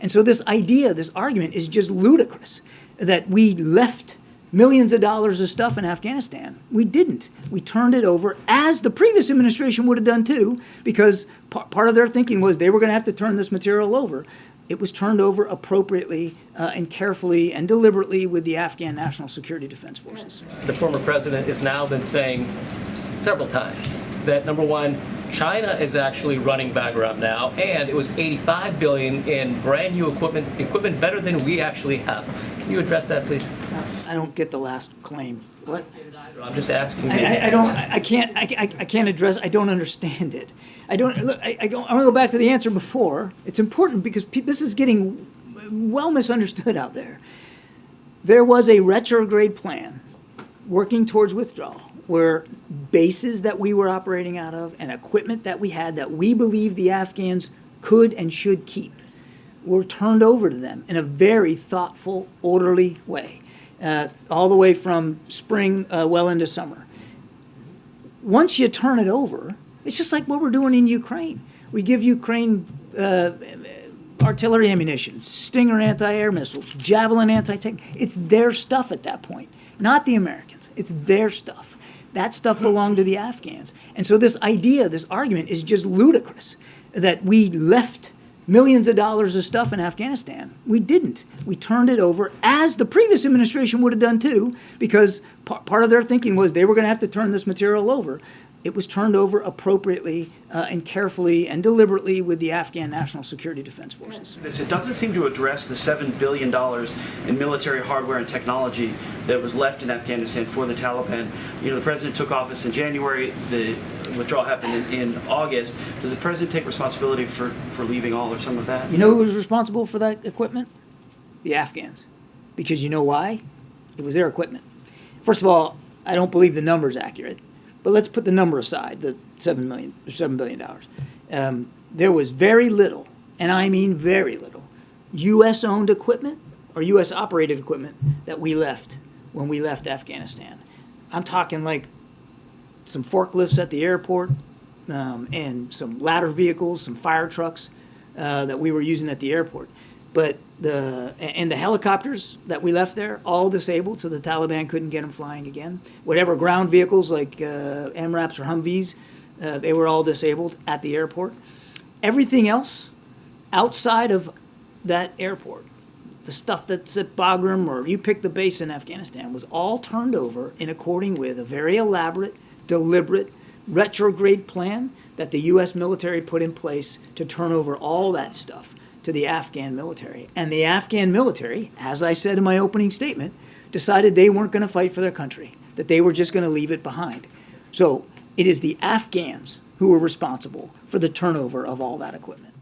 And so this idea, this argument is just ludicrous that we left millions of dollars of stuff in Afghanistan. We didn't. We turned it over, as the previous administration would have done too, because part of their thinking was they were going to have to turn this material over. It was turned over appropriately and carefully and deliberately with the Afghan National Security Defense Forces. The former president has now been saying several times that, number one, China is actually running background now, and it was $85 billion in brand new equipment better than we actually have. Can you address that, please? I don't get the last claim. What? I'm just asking. I can't address. I don't understand it. I don't. Look, I'm going to go back to the answer before. It's important because this is getting well misunderstood out there. There was a retrograde plan working towards withdrawal, where bases that we were operating out of and equipment that we had that we believed the Afghans could and should keep were turned over to them in a very thoughtful, orderly way, all the way from spring well into summer. Once you turn it over, it's just like what we're doing in Ukraine. We give Ukraine artillery ammunition, Stinger anti-air missiles, Javelin anti-tank. It's their stuff at that point, not the Americans. It's their stuff. That stuff belonged to the Afghans. And so this idea, this argument is just ludicrous that we left millions of dollars of stuff in Afghanistan. We didn't. We turned it over, as the previous administration would have done too, because part of their thinking was they were going to have to turn this material over. It was turned over appropriately and carefully and deliberately with the Afghan National Security Defense Forces. It doesn't seem to address the $7 billion in military hardware and technology that was left in Afghanistan for the Taliban. You know, the president took office in January. The withdrawal happened in August. Does the president take responsibility for leaving all or some of that? You know who was responsible for that equipment? The Afghans. Because you know why? It was their equipment. First of all, I don't believe the number's accurate. But let's put the number aside, the $7 billion. There was very little, and I mean very little, U.S.-owned equipment or U.S.-operated equipment that we left when we left Afghanistan. I'm talking like some forklifts at the airport and some ladder vehicles, some fire trucks that we were using at the airport. But the helicopters that we left there, all disabled, so the Taliban couldn't get them flying again. Whatever ground vehicles like MRAPs or Humvees, they were all disabled at the airport. Everything else outside of that airport, the stuff that's at Bagram or you pick the base in Afghanistan, was all turned over in according with a very elaborate, deliberate, retrograde plan that the U.S. military put in place to turn over all that stuff to the Afghan military. And the Afghan military, as I said in my opening statement, decided they weren't going to fight for their country, that they were just going to leave it behind. So it is the Afghans who were responsible for the turnover of all that equipment.